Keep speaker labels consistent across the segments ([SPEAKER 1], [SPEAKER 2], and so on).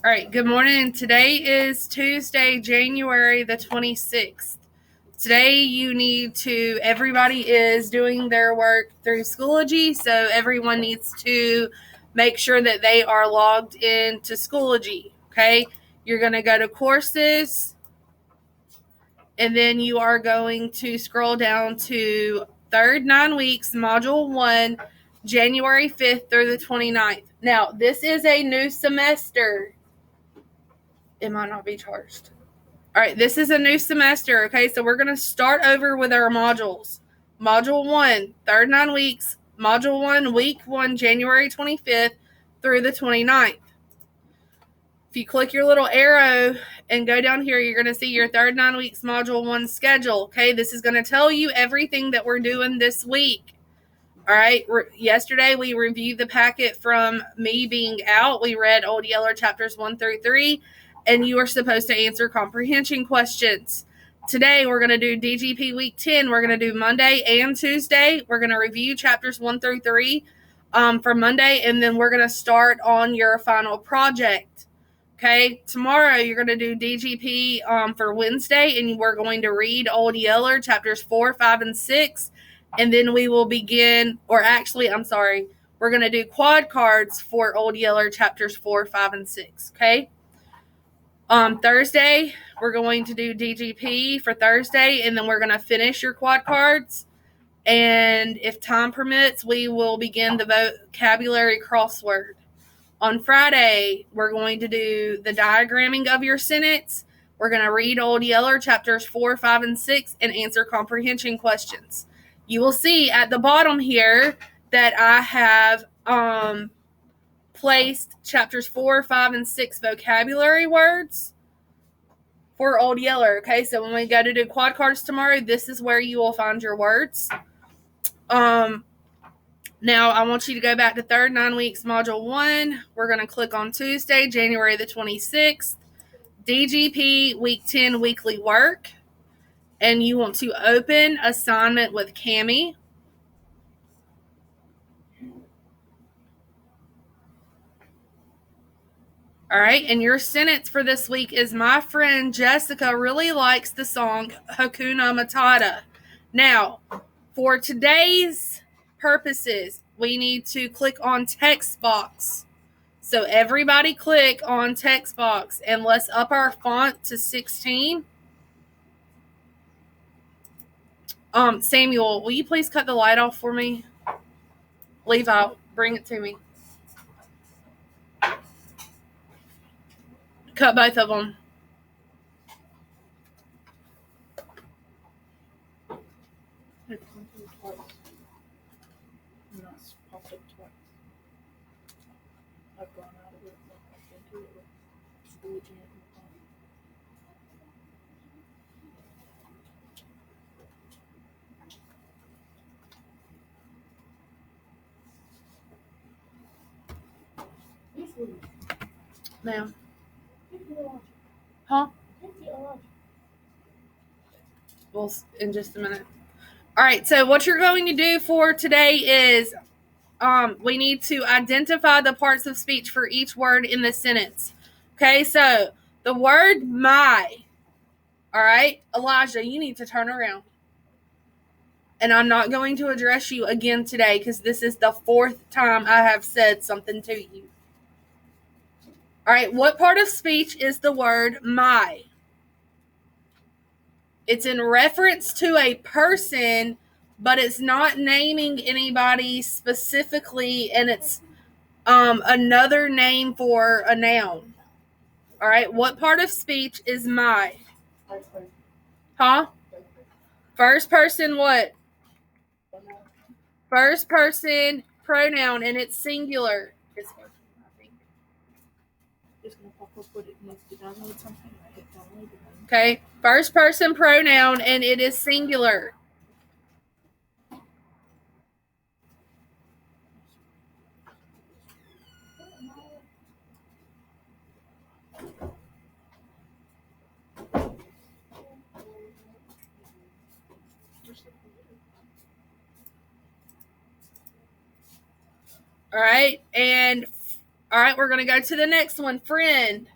[SPEAKER 1] All right, good morning. Today is Tuesday, January the 26th. Today everybody is doing their work through Schoology, so everyone needs to make sure that they are logged into Schoology, okay? You're going to go to courses, and then you are going to scroll down to third 9 weeks, module 1, January 5th through the 29th. Now, this is a new semester. It might not be charged. All right, this is a new semester, okay? So we're going to start over with our modules. Module 1, third 9 weeks. Module 1, week 1, January 25th through the 29th. If you click your little arrow and go down here, you're going to see your third 9 weeks module 1 schedule, okay? This is going to tell you everything that we're doing this week. All right, yesterday we reviewed the packet from me being out. We read Old Yeller chapters 1 through 3, and you are supposed to answer comprehension questions. Today we're going to do DGP week 10. We're going to do Monday and Tuesday. We're going to review chapters 1 through 3 for Monday, and then we're going to start on your final project. Okay, tomorrow you're going to do DGP for Wednesday, and we're going to read Old Yeller chapters 4, 5, and 6. And then we will begin, we're going to do quad cards for Old Yeller chapters 4, 5, and 6, okay? Thursday, we're going to do DGP for Thursday, and then we're going to finish your quad cards. And if time permits, we will begin the vocabulary crossword. On Friday, we're going to do the diagramming of your sentence. We're going to read Old Yeller chapters 4, 5, and 6 and answer comprehension questions. You will see at the bottom here that I have placed chapters 4, 5, and 6 vocabulary words for Old Yeller. Okay, so when we go to do quad cards tomorrow, this is where you will find your words. Now, I want you to go back to third 9 weeks, module 1. We're going to click on Tuesday, January the 26th, DGP week 10 weekly work. And you want to open assignment with Cami. All right, and your sentence for this week is, my friend Jessica really likes the song Hakuna Matata. Now, for today's purposes, we need to click on text box. So everybody click on text box, and let's up our font to 16. Samuel, will you please cut the light off for me? Levi, bring it to me. Cut both of them. Ma'am. Huh? Well, in just a minute. All right, so what you're going to do for today is we need to identify the parts of speech for each word in the sentence. Okay, so the word my. All right, Elijah, you need to turn around. And I'm not going to address you again today because this is the 4th time I have said something to you. All right, what part of speech is the word my? It's in reference to a person, but it's not naming anybody specifically, and it's another name for a noun. All right, what part of speech is my? Huh? First person what? First person pronoun, and it's singular. Okay, first person pronoun, and it is singular. All right, we're going to go to the next one, friend.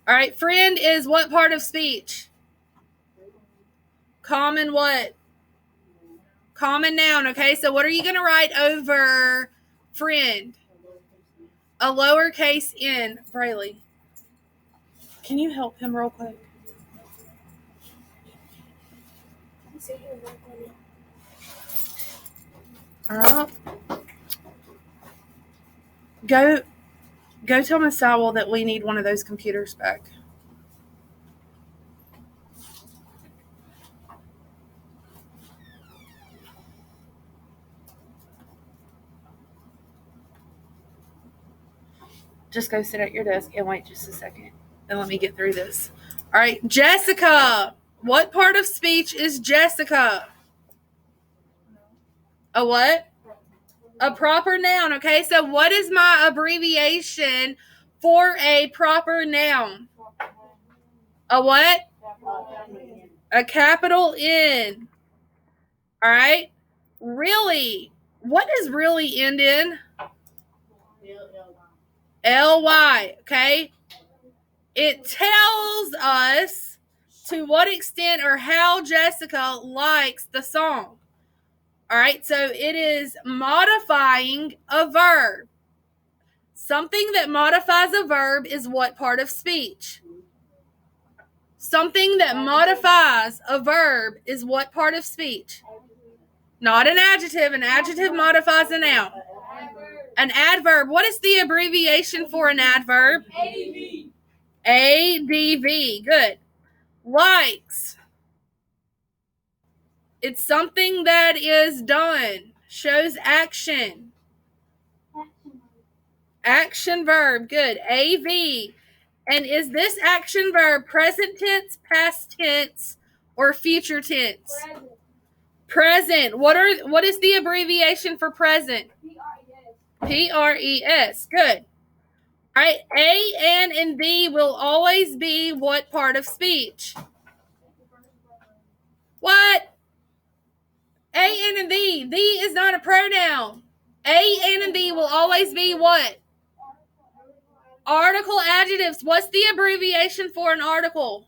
[SPEAKER 1] All right, friend is what part of speech? Common what? Common noun, okay? So what are you going to write over friend? A lowercase n. Braylee, can you help him real quick? All right. Go tell Miss Sowell that we need one of those computers back. Just go sit at your desk and wait just a second. And let me get through this. All right, Jessica. What part of speech is Jessica? A what? A proper noun. Okay, so what is my abbreviation for a proper noun? A what? A capital N. All right. Really? What does really end in? L-Y. Okay. It tells us to what extent or how Jessica likes the song. All right. So it is modifying a verb. Something that modifies a verb is what part of speech? Something that modifies a verb is what part of speech? Not an adjective. An adjective modifies a noun. An adverb. What is the abbreviation for an adverb?
[SPEAKER 2] ADV.
[SPEAKER 1] ADV. Good. Likes. It's something that is done. Shows action. Action verb. Good. AV. And is this action verb present tense, past tense, or future tense? Present. What is the abbreviation for present? PRES. Good. All right. A, N, and D will always be what part of speech? What? A, N, and D. D is not a pronoun. A, N, and D will always be what? Article adjectives. What's the abbreviation for an article?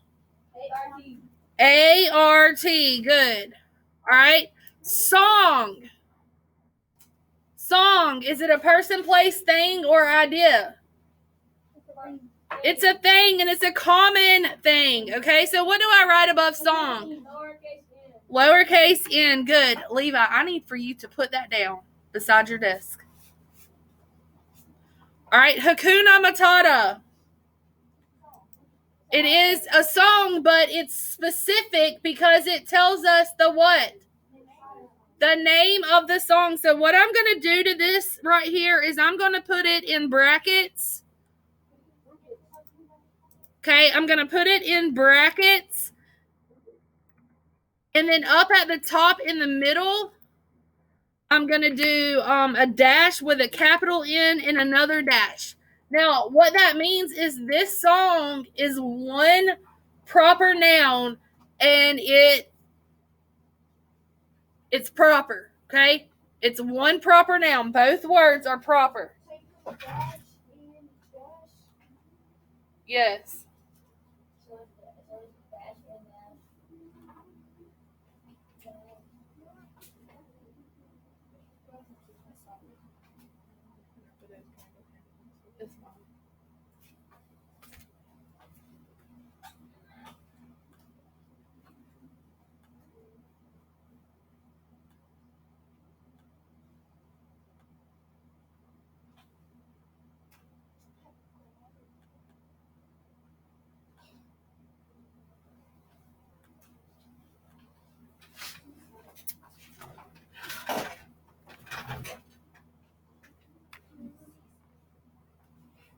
[SPEAKER 1] ART. Good. All right. Song. Song. Is it a person, place, thing, or idea? It's a thing, and it's a common thing. Okay, so what do I write above song? Lowercase n. Good. Levi, I need for you to put that down beside your desk. All right, Hakuna Matata. It is a song, but it's specific because it tells us the what? The name of the song. So what I'm going to do to this right here is I'm going to put it in brackets. Okay, I'm going to put it in brackets. And then up at the top in the middle, I'm going to do a dash with a capital N and another dash. Now, what that means is this song is one proper noun, and it's proper, okay? It's one proper noun. Both words are proper. Yes.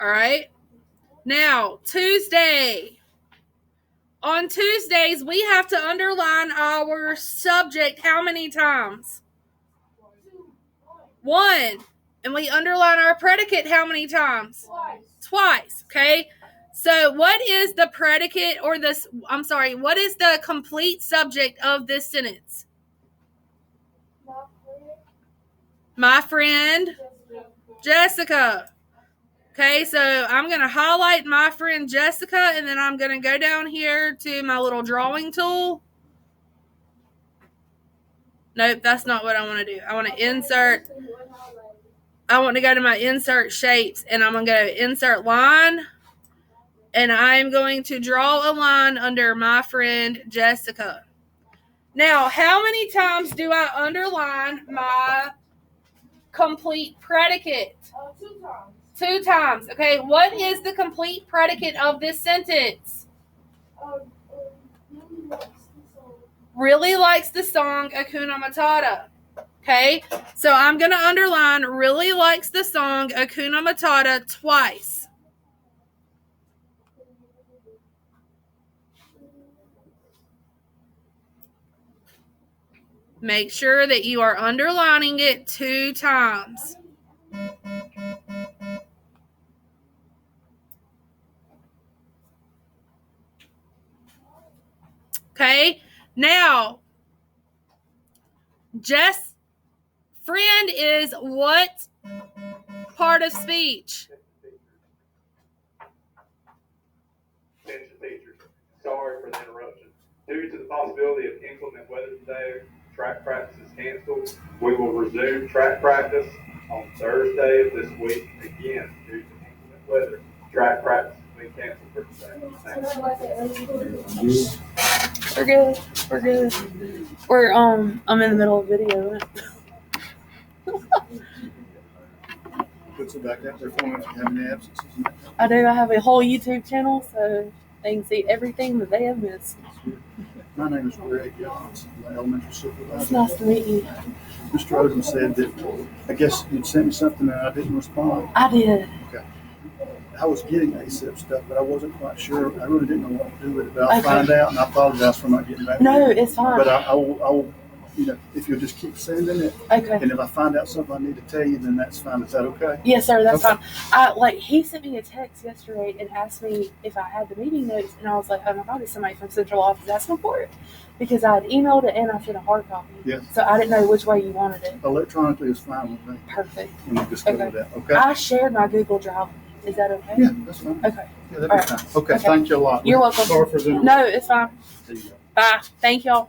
[SPEAKER 1] All right. Now, Tuesday. On Tuesdays, we have to underline our subject how many times? 1. And we underline our predicate how many times? Twice. Okay. So what is the predicate what is the complete subject of this sentence? My friend Jessica. Okay, so I'm going to highlight my friend Jessica, and then I'm going to go down here to my little drawing tool. Nope, that's not what I want to do. I want to insert. I want to go to my insert shapes, and I'm going to go insert line, and I'm going to draw a line under my friend Jessica. Now, how many times do I underline my complete predicate?
[SPEAKER 2] 2 times.
[SPEAKER 1] 2 times. Okay, what is the complete predicate of this sentence? Really likes the song Hakuna Matata. Okay, so I'm going to underline really likes the song Hakuna Matata twice. Make sure that you are underlining it 2 times. Okay, now, Jess' friend is what part of speech?
[SPEAKER 3] Attention teachers, sorry for the interruption. Due to the possibility of inclement weather today, track practice is canceled. We will resume track practice on Thursday of this week. Again, due to inclement weather, track practice has been canceled for today.
[SPEAKER 1] We're good. We're good. I'm in the middle of a video.
[SPEAKER 4] Puts it back out there for me if you have any absences.
[SPEAKER 1] I do. I have a whole YouTube channel, so they can see everything that they have missed.
[SPEAKER 4] My name is Greg Jones, I'm the elementary supervisor.
[SPEAKER 1] It's nice to meet you.
[SPEAKER 4] Mr. Odom said that, I guess you'd sent me something and I didn't respond.
[SPEAKER 1] I did.
[SPEAKER 4] Okay. I was getting ASAP stuff, but I wasn't quite sure. I really didn't know what to do with it, but I'll
[SPEAKER 1] Okay.
[SPEAKER 4] find out, and I apologize for not getting back to
[SPEAKER 1] No,
[SPEAKER 4] you.
[SPEAKER 1] it's fine.
[SPEAKER 4] But I will, if you'll just keep sending it,
[SPEAKER 1] Okay.
[SPEAKER 4] and if I find out something I need to tell you, then that's fine. Is that okay?
[SPEAKER 1] Yes, sir. That's
[SPEAKER 4] Okay.
[SPEAKER 1] fine. He sent me a text yesterday and asked me if I had the meeting notes, and I was like, oh my God, is somebody from central office asking for it? Because I had emailed it and I sent a hard copy.
[SPEAKER 4] Yeah.
[SPEAKER 1] So I didn't know which way you wanted it.
[SPEAKER 4] Electronically is fine with me.
[SPEAKER 1] Perfect.
[SPEAKER 4] And we'll just go
[SPEAKER 1] Okay.
[SPEAKER 4] with that, okay?
[SPEAKER 1] I shared my Google Drive. Is that okay?
[SPEAKER 4] Yeah, that's fine.
[SPEAKER 1] Okay.
[SPEAKER 4] Yeah, that'd
[SPEAKER 1] All
[SPEAKER 4] be
[SPEAKER 1] right.
[SPEAKER 4] fine. Okay,
[SPEAKER 1] Okay.
[SPEAKER 4] thank you a lot.
[SPEAKER 1] You're welcome.
[SPEAKER 4] Sorry for the
[SPEAKER 1] No, it's fine.
[SPEAKER 4] See you.
[SPEAKER 1] Bye. Thank y'all.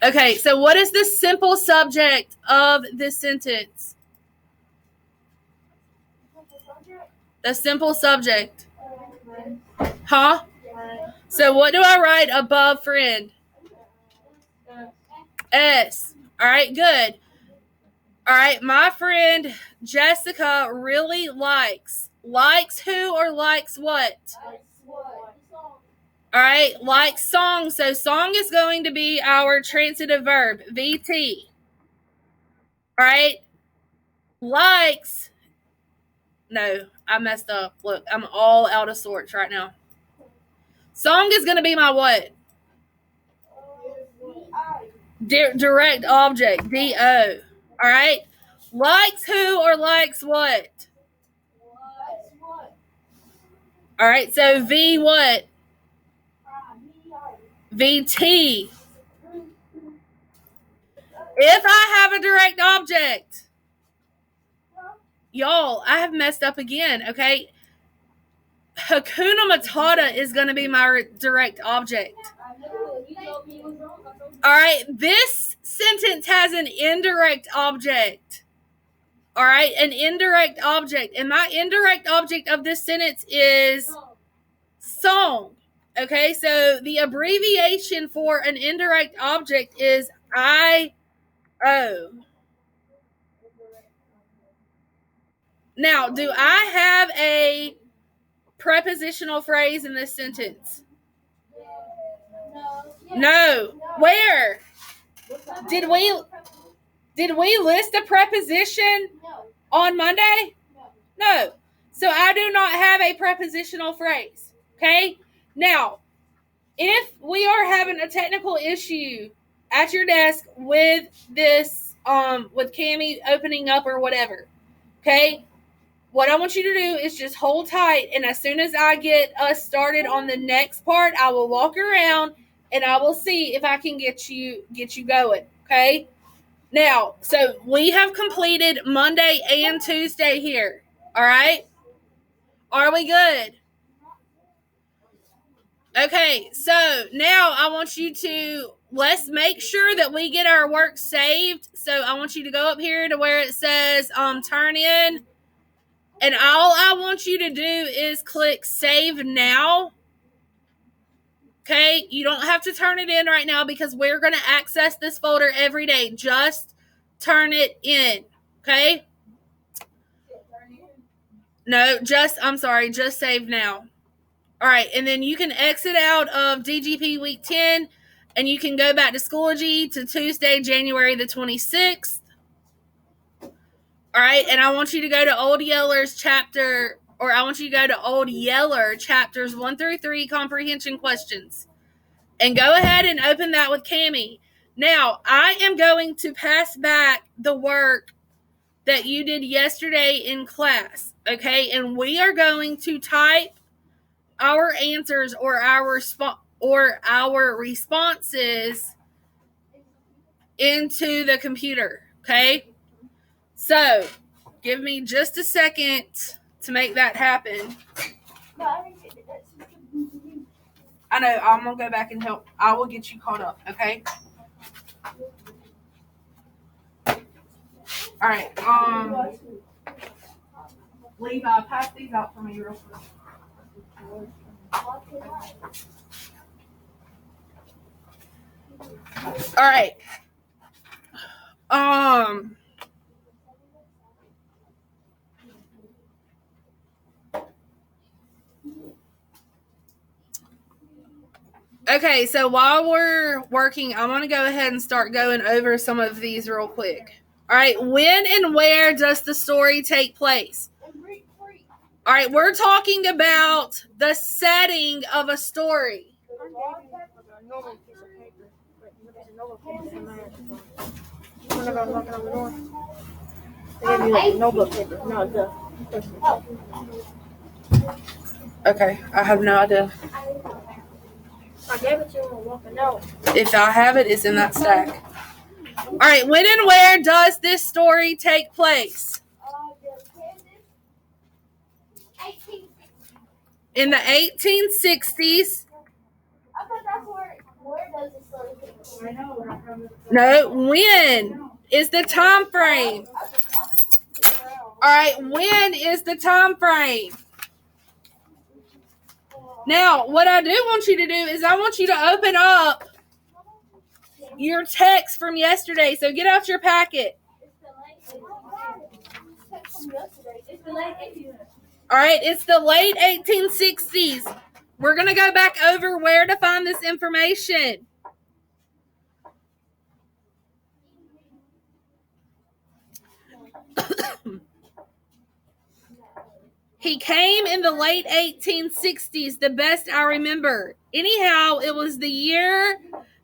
[SPEAKER 1] Okay, so what is the simple subject of this sentence? The simple subject. Huh? So what do I write above friend? S. All right, good. All right, my friend Jessica really likes. Likes who or likes what? All right, like song. So song is going to be our transitive verb, VT. All right, likes. No, I messed up. Look, I'm all out of sorts right now. Song is going to be my what? Direct object, D-O. All right, likes who or likes what? All right, so V what? VT. If I have a direct object, y'all, I have messed up again, okay? Hakuna Matata is going to be my direct object. All right, this sentence has an indirect object. All right, an indirect object. And my indirect object of this sentence is song. Okay, so the abbreviation for an indirect object is I-O. Now, do I have a prepositional phrase in this sentence? No. Where? Did we list a preposition on Monday? No. So I do not have a prepositional phrase. Okay? Now, if we are having a technical issue at your desk with this, with Cammie opening up or whatever, okay? What I want you to do is just hold tight, and as soon as I get us started on the next part, I will walk around and I will see if I can get you going, okay? Now, so we have completed Monday and Tuesday here, all right? Are we good? Okay, so now I want you to, let's make sure that we get our work saved. So I want you to go up here to where it says turn in. And all I want you to do is click save now. Okay, you don't have to turn it in right now because we're going to access this folder every day. Just turn it in. Okay? No, just save now. All right, and then you can exit out of DGP Week 10, and you can go back to Schoology to Tuesday, January the 26th. All right, and I want you to go to Old Yeller's chapter, or I want you to go to Old Yeller chapters 1 through 3 comprehension questions. And go ahead and open that with Cammie. Now, I am going to pass back the work that you did yesterday in class, okay? And we are going to type our answers or our responses into the computer, okay? So, give me just a second to make that happen. I know, I'm going to go back and help. I will get you caught up, okay? All right. Levi, pass these out for me real quick. All right. Okay, so while we're working, I'm going to go ahead and start going over some of these real quick. All right, when and where does the story take place? All right, we're talking about the setting of a story. Okay, I have no idea.
[SPEAKER 2] I gave it to you on walking out.
[SPEAKER 1] If I have it, it's in that stack. All right, when and where does this story take place? In the 1860s.
[SPEAKER 2] I thought that's where does the story take place?
[SPEAKER 1] No, when is the time frame? All right, when is the time frame? Now, what I do want you to do is I want you to open up your text from yesterday. So get out your packet. All right, it's the late 1860s. We're going to go back over where to find this information. He came in the late 1860s, the best I remember. Anyhow, it was the year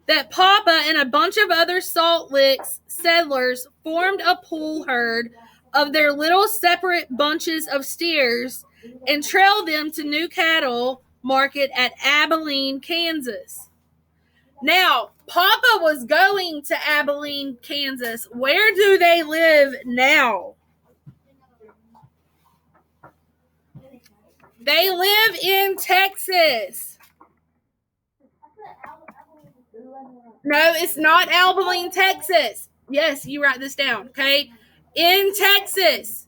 [SPEAKER 1] that Papa and a bunch of other Salt Licks settlers formed a pool herd of their little separate bunches of steers and trailed them to New Cattle Market at Abilene, Kansas. Now, Papa was going to Abilene, Kansas. Where do they live now? They live in Texas. No, it's not Abilene, Texas. Yes, you write this down, okay? In Texas.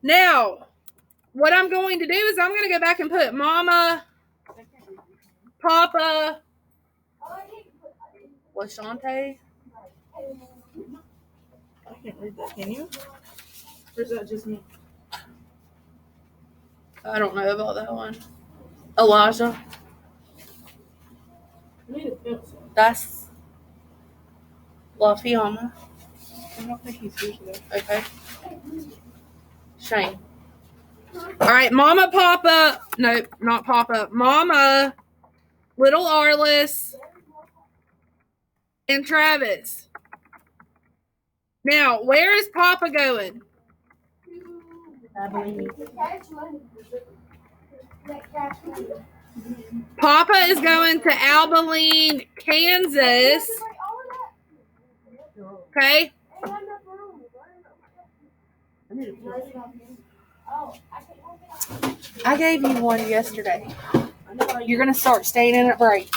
[SPEAKER 1] Now, what I'm going to do is I'm going to go back and put Mama, Papa, Lashante.
[SPEAKER 5] I can't read that, can you? Or is that just me?
[SPEAKER 1] I don't know about that one. Elijah.
[SPEAKER 5] I need a pencil.
[SPEAKER 1] That's Lafiama.
[SPEAKER 5] I don't think he's here today.
[SPEAKER 1] Okay. Shane. All right, Mama, Papa. No, not Papa. Mama, Little Arliss, and Travis. Now, where is Papa going? Papa is going to Abilene, Kansas. Okay. I gave you one yesterday. You're gonna start staying in at break.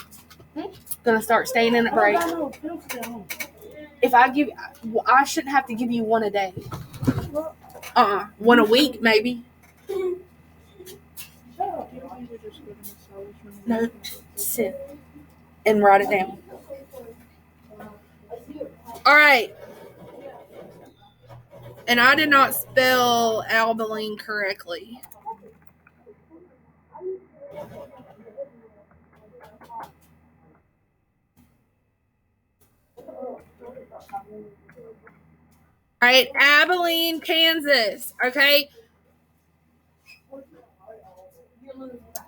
[SPEAKER 1] Gonna start staying in at break. If I give, I shouldn't have to give you one a day. One a week maybe. No, sit and write it down. All right. And I did not spell Albaline correctly. All right, Abilene, Kansas. Okay.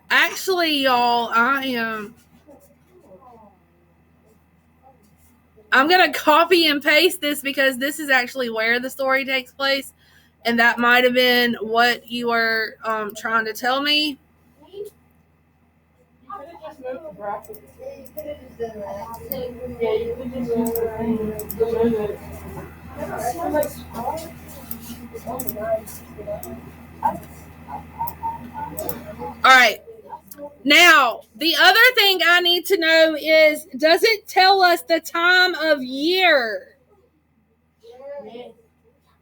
[SPEAKER 1] Actually, y'all, I'm going to copy and paste this because this is actually where the story takes place. And that might have been what you were trying to tell me. All right. Now, the other thing I need to know is, does it tell us the time of year?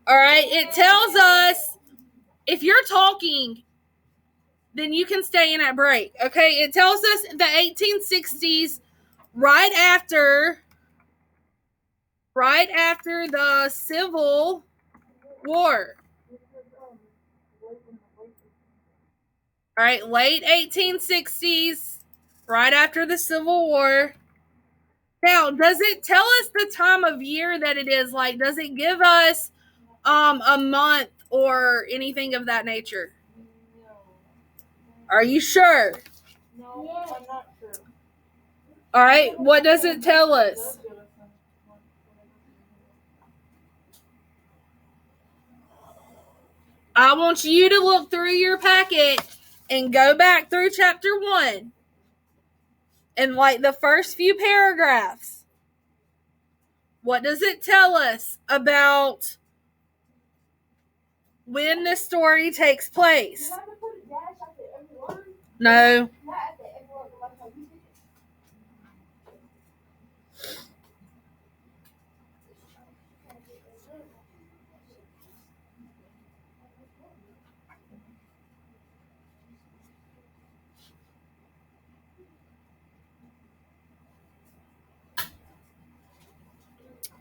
[SPEAKER 1] All right. It tells us, if you're talking, then you can stay in at break. Okay. It tells us the 1860s, right after the Civil War. All right, late 1860s, right after the Civil War. Now, does it tell us the time of year that it is? Like, does it give us a month or anything of that nature? Are you sure?
[SPEAKER 5] No, I'm not sure.
[SPEAKER 1] All right, what does it tell us? I want you to look through your packet and go back through chapter 1 and like the first few paragraphs. What does it tell us about when the story takes place? No.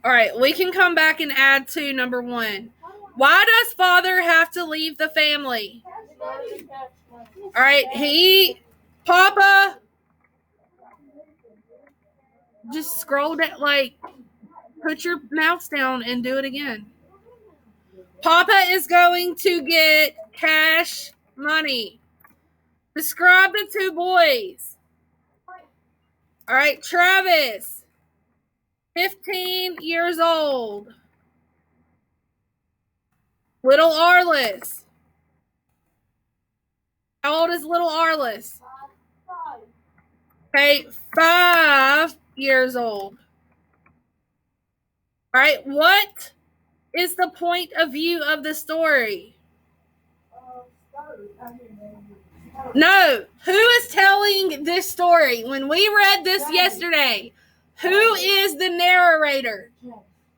[SPEAKER 1] All right, we can come back and add to number 1. Why does father have to leave the family? All right, Papa, just scroll down, like, put your mouse down and do it again. Papa is going to get cash money. Describe the 2 boys. All right, Travis, 15 years old. Little Arliss. How old is little Arliss? Okay, 5 years old. All right, what is the point of view of the story? No, who is telling this story? When we read this yesterday, who is the narrator?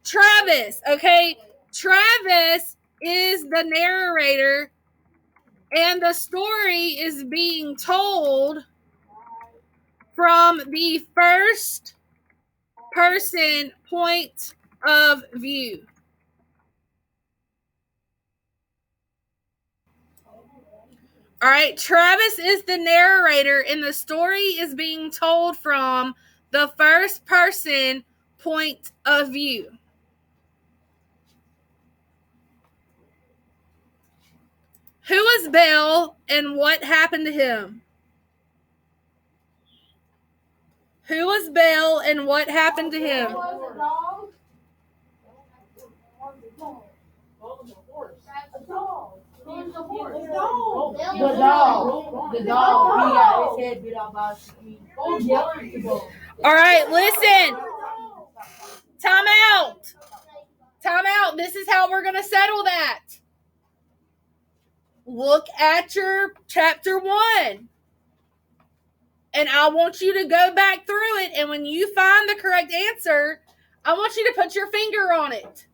[SPEAKER 1] Travis, okay? Travis is the narrator, and the story is being told from the first person point of view. All right, Travis is the narrator, and the story is being told from the first person point of view. Who is Bell, and what happened to him? Who was Bell, and what happened to him?
[SPEAKER 5] The dog. He got his head beat off by a tree.
[SPEAKER 1] All right, listen. Time out. This is how we're going to settle that. look at your chapter 1. And I want you to go back through it. And when you find the correct answer, I want you to put your finger on it.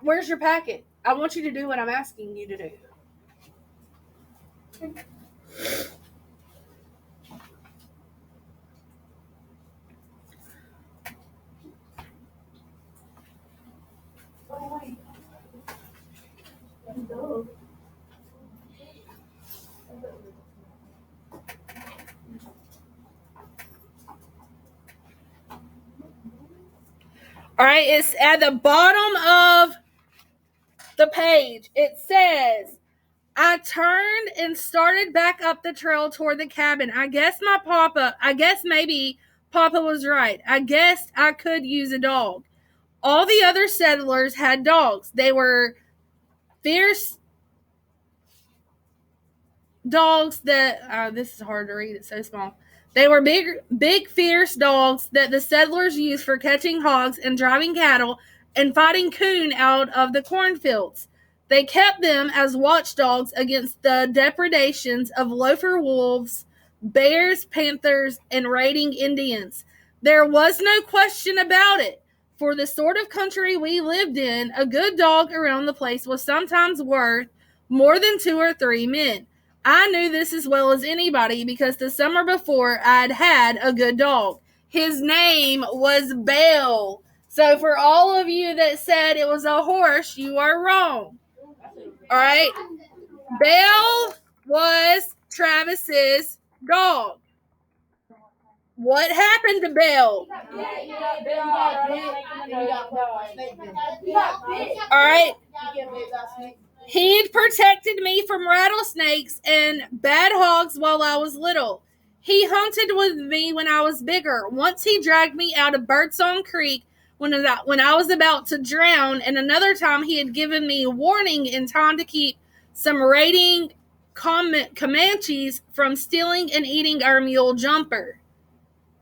[SPEAKER 1] Where's your packet? I want you to do what I'm asking you to do. All right, it's at the bottom of the page. It says, I turned and started back up the trail toward the cabin. I guess maybe Papa was right. I guessed I could use a dog. All the other settlers had dogs. They were fierce dogs that, this is hard to read, it's so small. They were big, fierce dogs that the settlers used for catching hogs and driving cattle and fighting coon out of the cornfields. They kept them as watchdogs against the depredations of loafer wolves, bears, panthers, and raiding Indians. There was no question about it. For the sort of country we lived in, a good dog around the place was sometimes worth more than 2 or 3 men. I knew this as well as anybody because the summer before I'd had a good dog. His name was Belle. So for all of you that said it was a horse, you are wrong. All right? Belle was Travis's dog. What happened to Belle? All right? He had protected me from rattlesnakes and bad hogs while I was little. He hunted with me when I was bigger. Once he dragged me out of Birdsong Creek when I was about to drown, and another time he had given me a warning in time to keep some raiding Comanches from stealing and eating our mule Jumper.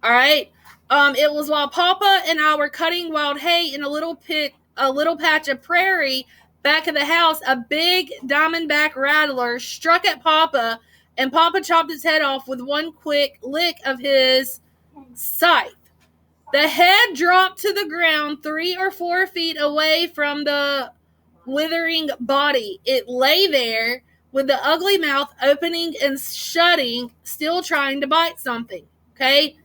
[SPEAKER 1] All right? It was while Papa and I were cutting wild hay in a little patch of prairie back of the house, a big diamondback rattler struck at Papa, and Papa chopped his head off with one quick lick of his scythe. The head dropped to the ground 3 or 4 feet away from the withering body. It lay there with the ugly mouth opening and shutting, still trying to bite something. Okay?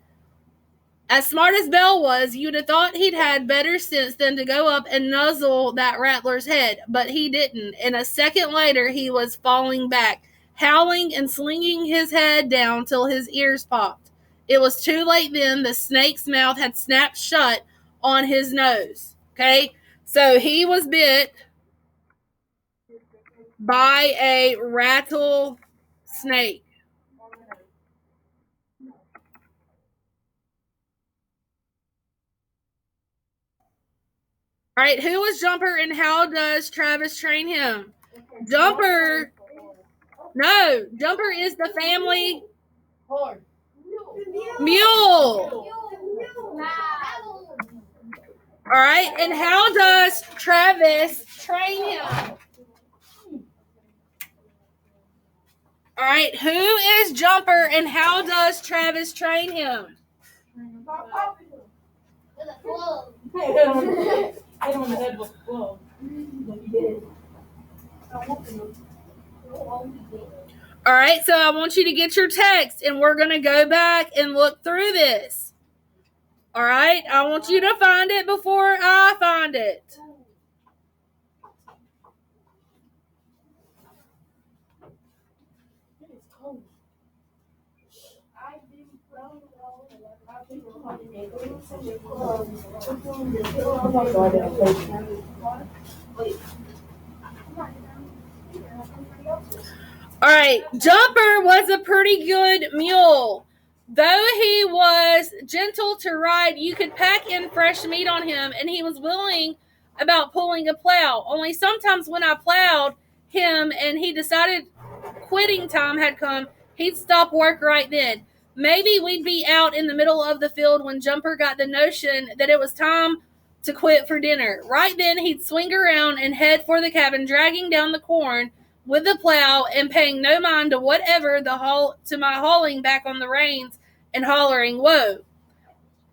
[SPEAKER 1] As smart as Belle was, you'd have thought he'd had better sense than to go up and nuzzle that rattler's head, but he didn't. And a second later, he was falling back, howling and slinging his head down till his ears popped. It was too late then. The snake's mouth had snapped shut on his nose. Okay? So he was bit by a rattlesnake. All right, who was Jumper and how does Travis train him? Jumper is the family mule. All right, and how does Travis train him? All right, who is Jumper and how does Travis train him?
[SPEAKER 5] Hit on the head with a club.
[SPEAKER 1] All right, so I want you to get your text, and we're going to go back and look through this. All right, I want you to find it before I find it. All right, Jumper was a pretty good mule. Though he was gentle to ride, you could pack in fresh meat on him, and he was willing about pulling a plow. Only sometimes when I plowed him and he decided quitting time had come, he'd stop work right then. Maybe we'd be out in the middle of the field when Jumper got the notion that it was time to quit for dinner. Right then, he'd swing around and head for the cabin, dragging down the corn with the plow and paying no mind to whatever to my hauling back on the reins and hollering, "Whoa."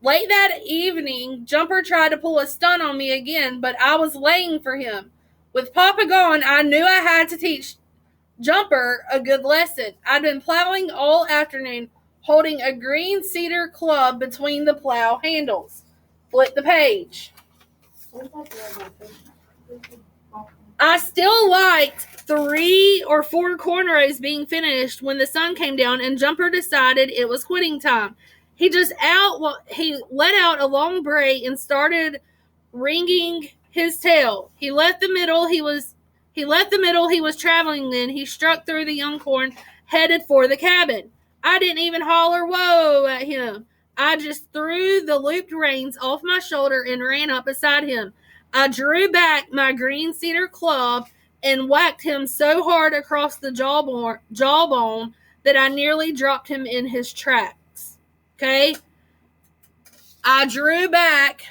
[SPEAKER 1] Late that evening, Jumper tried to pull a stunt on me again, but I was laying for him. With Papa gone, I knew I had to teach Jumper a good lesson. I'd been plowing all afternoon, holding a green cedar club between the plow handles. Flip the page. I still liked 3 or 4 corn rows being finished when the sun came down and Jumper decided it was quitting time. He let out a long bray and started wringing his tail. He left the middle he was traveling in. He struck through the young corn, headed for the cabin. I didn't even holler "whoa" at him. I just threw the looped reins off my shoulder and ran up beside him. I drew back my green cedar club and whacked him so hard across the jawbone that I nearly dropped him in his tracks. Okay? I drew back.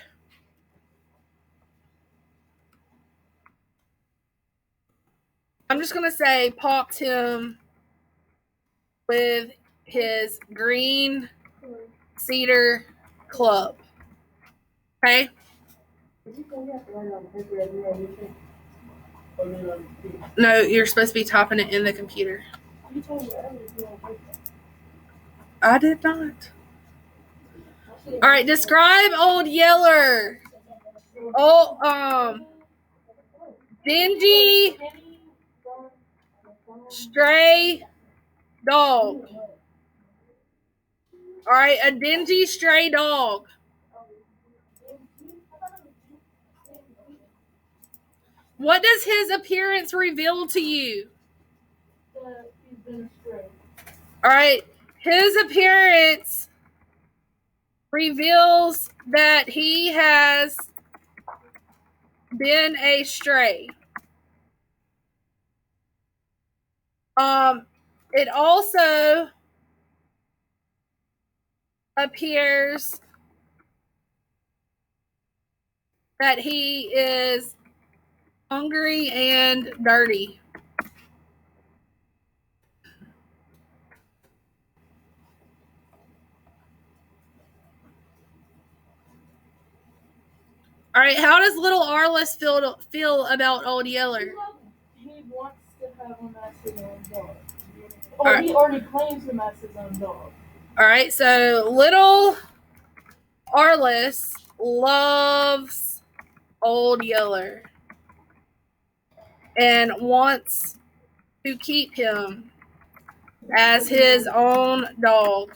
[SPEAKER 1] I'm just going to say popped him with his green cedar club. Okay? No, you're supposed to be typing it in the computer. I did not. All right, describe Old Yeller. Dingy, stray dog. All right, a dingy stray dog. What does his appearance reveal to you?
[SPEAKER 5] He's been astray.
[SPEAKER 1] All right, his appearance reveals that he has been a stray. It also appears that he is hungry and dirty. All right, how does little Arliss feel about Old Yeller?
[SPEAKER 5] He wants to have him as his own dog.
[SPEAKER 1] Right.
[SPEAKER 5] He already claims him as his own dog.
[SPEAKER 1] All right, so little Arliss loves Old Yeller and wants to keep him as his own dog.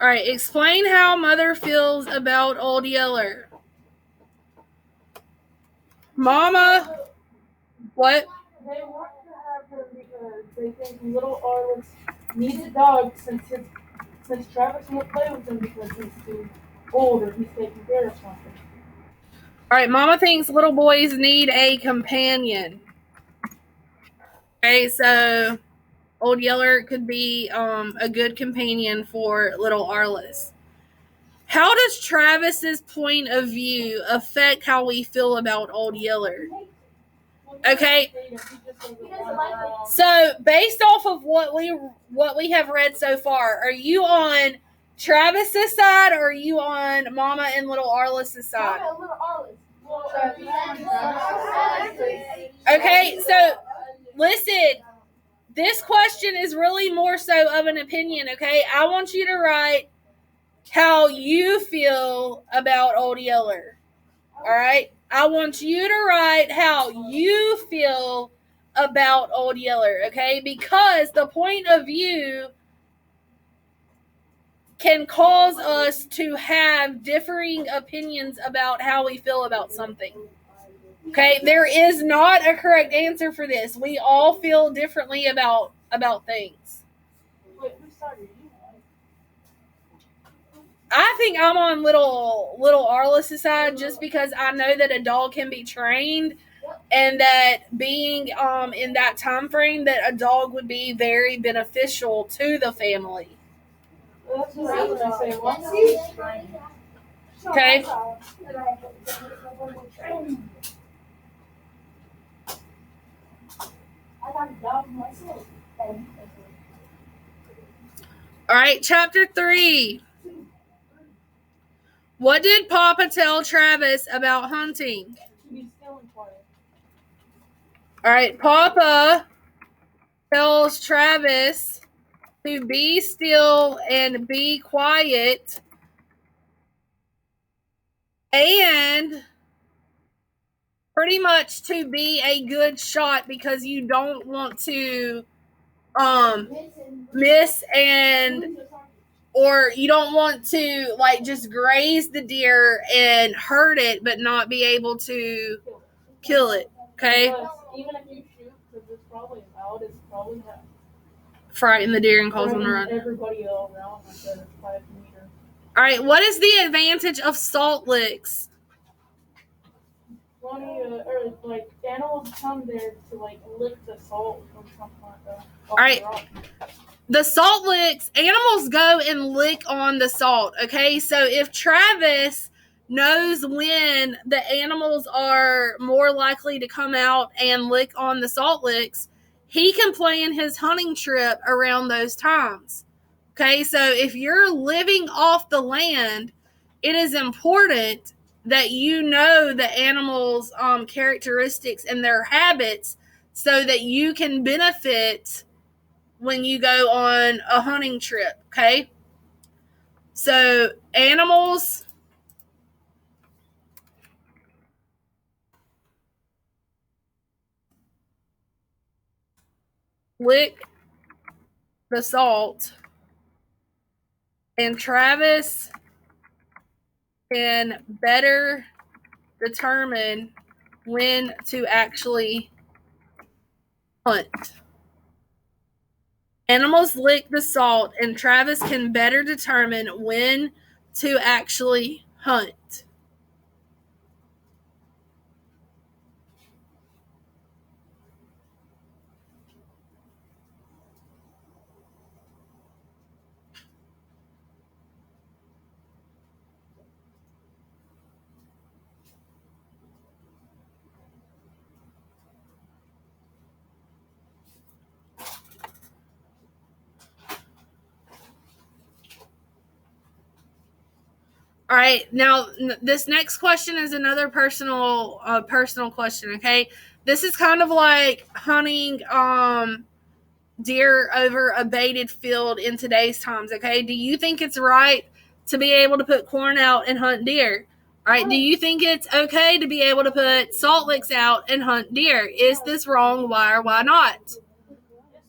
[SPEAKER 1] All right, explain how Mother feels about Old Yeller. Mama, what?
[SPEAKER 5] They want to have him because they think little Arliss needs a dog since Travis won't play with him because he's too old or he's taking care of something.
[SPEAKER 1] All right, Mama thinks little boys need a companion. Okay, so Old Yeller could be a good companion for little Arliss. How does Travis's point of view affect how we feel about Old Yeller? Okay, so based off of what we have read so far, are you on Travis's side or are you on Mama and little Arliss's side? Okay, so listen, this question is really more so of an opinion, okay? I want you to write how you feel about Old Yeller, all right? I want you to write how you feel about Old Yeller, okay? Because the point of view can cause us to have differing opinions about how we feel about something. Okay, there is not a correct answer for this. We all feel differently about things.
[SPEAKER 5] Wait, who started you?
[SPEAKER 1] I think I'm on little Arliss' side just because I know that a dog can be trained, and that being in that time frame, that a dog would be very beneficial to the family.
[SPEAKER 5] That's what I was gonna say. Once he's trained.
[SPEAKER 1] Okay.
[SPEAKER 2] I got a dog myself.
[SPEAKER 1] All right, chapter 3. What did Papa tell Travis about hunting?
[SPEAKER 5] To be still and quiet.
[SPEAKER 1] All right, Papa tells Travis to be still and be quiet, and pretty much to be a good shot because you don't want to miss, and or you don't want to like just graze the deer and hurt it but not be able to kill it. Okay,
[SPEAKER 5] Plus, even if you shoot, because it's probably loud, it's probably not
[SPEAKER 1] frighten the deer and cause them to
[SPEAKER 5] frightening
[SPEAKER 1] run.
[SPEAKER 5] everybody all around like a 5 meter.
[SPEAKER 1] All right, what is the advantage of salt licks?
[SPEAKER 5] Or like animals come there to like lick the salt or something like that.
[SPEAKER 1] All right. The salt licks, animals go and lick on the salt, okay? So if Travis knows when the animals are more likely to come out and lick on the salt licks, he can plan his hunting trip around those times. Okay, so if you're living off the land, it is important that you know the animals' characteristics and their habits so that you can benefit when you go on a hunting trip, okay? So animals lick the salt, and Travis can better determine when to actually hunt. Animals lick the salt, and Travis can better determine when to actually hunt. All right, now this next question is another personal question, okay? This is kind of like hunting deer over a baited field in today's times, okay? Do you think it's right to be able to put corn out and hunt deer? All right, do you think it's okay to be able to put salt licks out and hunt deer? Is this wrong? Why or why not?
[SPEAKER 5] As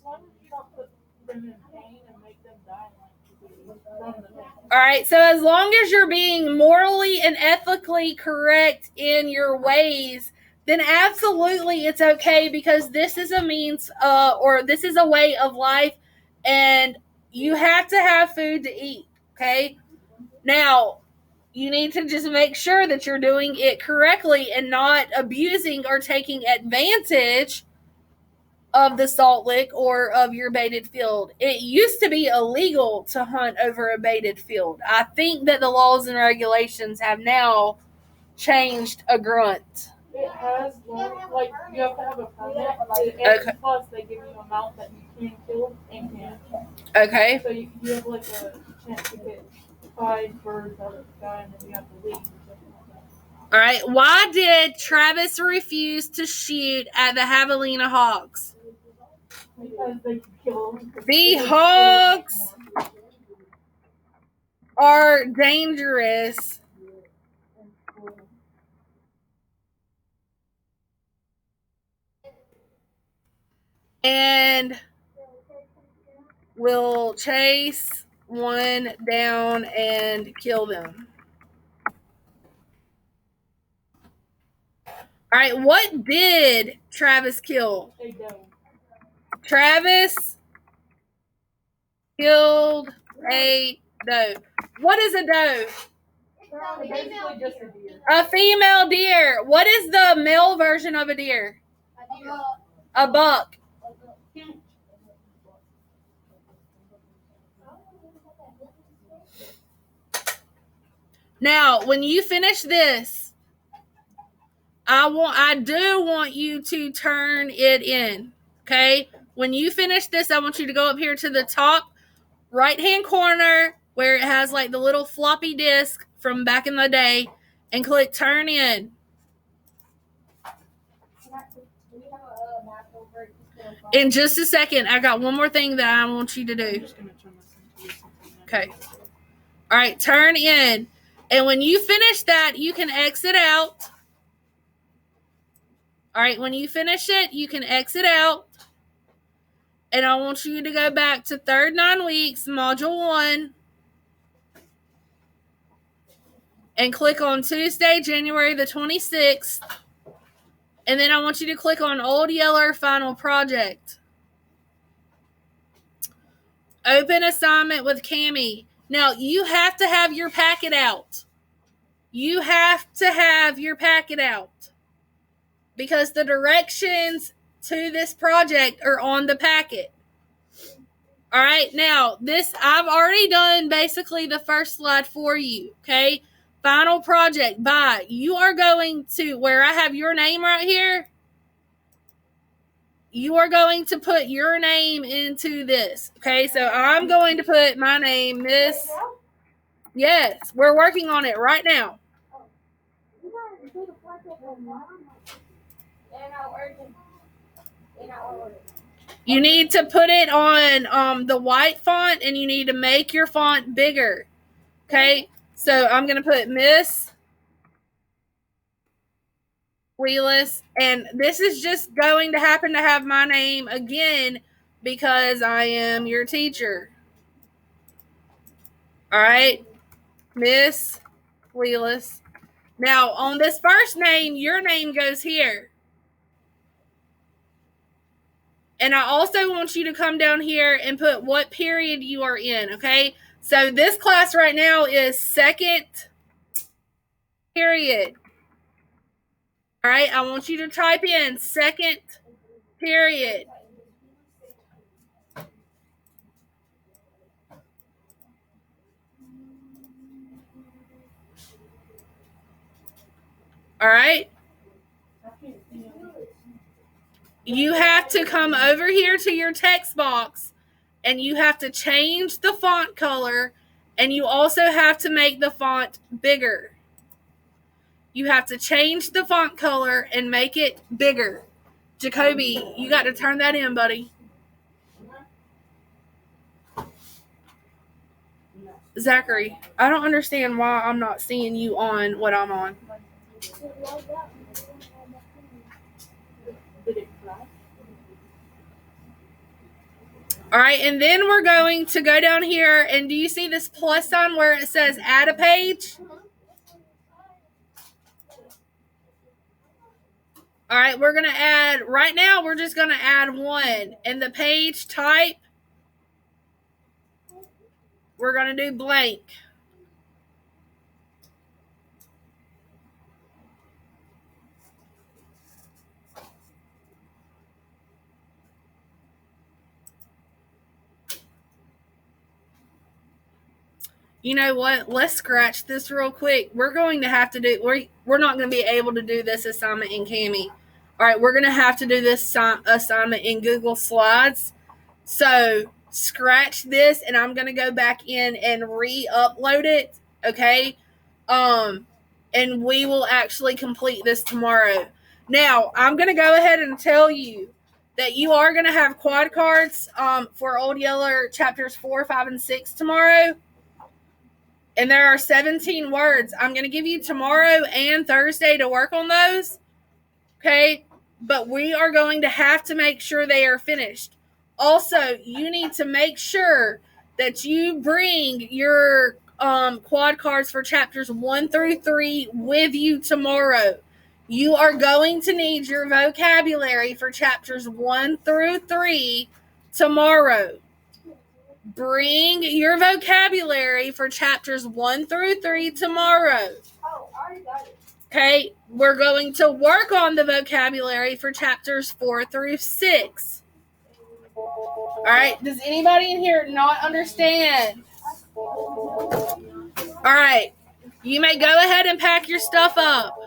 [SPEAKER 5] long as you don't put them in pain and make them die from the pain.
[SPEAKER 1] All right, so as long as you're being morally and ethically correct in your ways, then absolutely it's okay, because this is a means or this is a way of life, and you have to have food to eat, okay? Now, you need to just make sure that you're doing it correctly and not abusing or taking advantage of the salt lick or of your baited field. It used to be illegal to hunt over a baited field. I think that the laws and regulations have now changed a grunt.
[SPEAKER 5] It has like you have to have a permit, and
[SPEAKER 1] Okay.
[SPEAKER 5] plus they give you an amount that you can kill and can't.
[SPEAKER 1] Okay.
[SPEAKER 5] So you have like a chance to get 5 birds out of the sky, and then you have to leave or something like that.
[SPEAKER 1] All right. Why did Travis refuse to shoot at the javelina hogs?
[SPEAKER 5] Because they can kill them.
[SPEAKER 1] The hogs are dangerous. and we'll chase one down and kill them. All right, what did Travis kill?
[SPEAKER 5] They don't.
[SPEAKER 1] Travis killed a doe. What is a doe?
[SPEAKER 5] Basically just a deer.
[SPEAKER 1] A female deer. What is the male version of a deer? A buck. Now, when you finish this, I do want you to turn it in. Okay? When you finish this, I want you to go up here to the top right-hand corner where it has like the little floppy disk from back in the day and click turn in. In just a second, I got one more thing that I want you to do. Okay. All right, turn in. And when you finish that, you can exit out. All right, when you finish it, you can exit out. And I want you to go back to third 9 weeks, module 1. And click on Tuesday, January the 26th. And then I want you to click on Old Yeller Final Project. Open assignment with Cami. Now, you have to have your packet out. You have to have your packet out. Because the directions to this project are on the packet. All right, now, I've already done basically the first slide for you, okay? Final project, bye. You are going to, where I have your name right here, you are going to put your name into this, okay? So I'm going to put my name, Miss. Yes, we're working on it right now. You need to put it on the white font, and you need to make your font bigger, okay? So I'm going to put Miss Wheelis, and this is just going to happen to have my name again because I am your teacher. All right, Miss Wheelis. Now, on this first name, your name goes here. And I also want you to come down here and put what period you are in, okay? So this class right now is second period. All right, I want you to type in second period. All right. You have to come over here to your text box and you have to change the font color, and you also have to make the font bigger. You have to change the font color and make it bigger. Jacoby, you got to turn that in, buddy. Zachary, I don't understand why I'm not seeing you on what I'm on. All right, and then we're going to go down here, and do you see this plus sign where it says add a page? All right, we're going to add, right now we're just going to add one. And the page type, we're going to do blank. You know what? Let's scratch this real quick. We're going to have to do, we're not going to be able to do this assignment in Cami. All right, we're going to have to do this assignment in Google Slides. So scratch this, and I'm going to go back in and re-upload it, okay? And we will actually complete this tomorrow. Now, I'm going to go ahead and tell you that you are going to have quad cards for Old Yeller chapters 4, 5, and 6 tomorrow. And there are 17 words. I'm going to give you tomorrow and Thursday to work on those. Okay? but we are going to have to make sure they are finished. Also, you need to make sure that you bring your quad cards for chapters 1 through 3 with you tomorrow. You are going to need your vocabulary for chapters 1 through 3 tomorrow. Bring your vocabulary for chapters 1 through 3 tomorrow.
[SPEAKER 2] Oh, I already got it.
[SPEAKER 1] Okay, we're going to work on the vocabulary for chapters 4 through 6. All right, does anybody in here not understand? All right, you may go ahead and pack your stuff up.